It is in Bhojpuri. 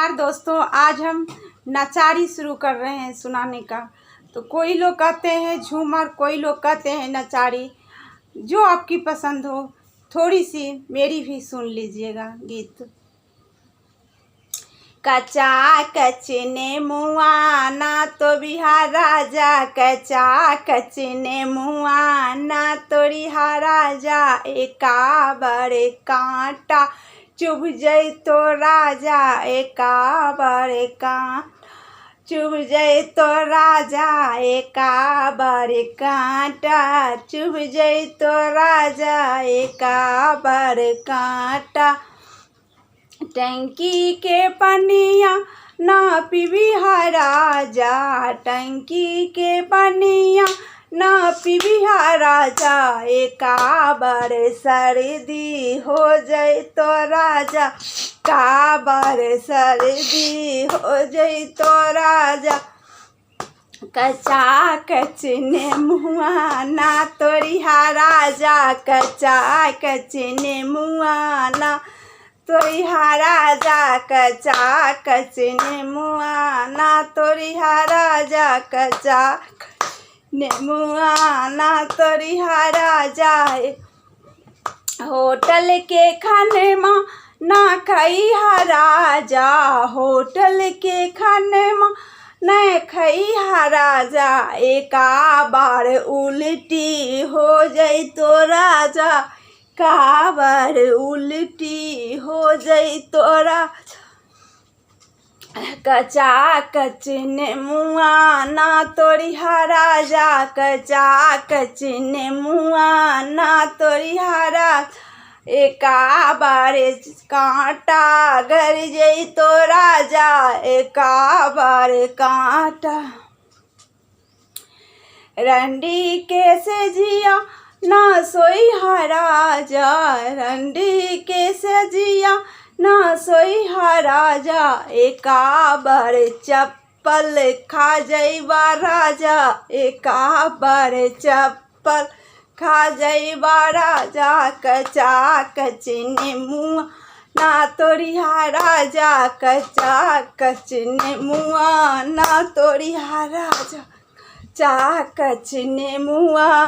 नमस्कार दोस्तों, आज हम नचारी शुरू कर रहे हैं सुनाने का। तो कोई लोग कहते हैं झूमर, कोई लोग कहते हैं नचारी, जो आपकी पसंद हो। थोड़ी सी मेरी भी सुन लीजिएगा गीत। कचा कचने मुआ ना तो बिहार राजा, कचा कचने मुआ ना तो बिहार राजा, एका बड़े कांटा चुभ जई तो राजा, एका बड़े कांटा चुभ जई तो राजा, एका बड़े कांटा चुभ जई तो राजा, एका बड़े कांटा। टंकी के पनिया ना पीबी राजा, टंकी के पनिया ना पीबी राजा, एका बार सर्दी हो जाए तो राजा, का बार सर्दी हो जाए तो राजा। कचा कचने मुआ ना तोरिहा राजा, कचा कचने मुआ ना तोरिहा राजा, कचा कचने मुआ ना तोरिहा राजा, कचा मुआ ना तोरिहा राजा। होटल के खाने में ना खाई राजा, होटल के खाने में न खाई राजा, एका बार उल्टी हो जाई तो राजा, का बार उल्टी हो जाई तो राजा। कचा कचने मुआ ना तोरिहा राजा, कचा कचने मुआ ना तोरिहा राजा, एका बारे कांटा गर जई तो राजा, एका बारे कांटा। रंडी के से जिया ना सोई राजा, रंडी के से जिया ना सोई राजा, एका बार चप्पल खा जाइबा राजा, एका बार चप्पल खा जाइबा राजा। कचा कचने मुआ ना तोरिहा राजा, कचा कचने मुआ ना तोरिहा राजा, कचा कचने मुआ।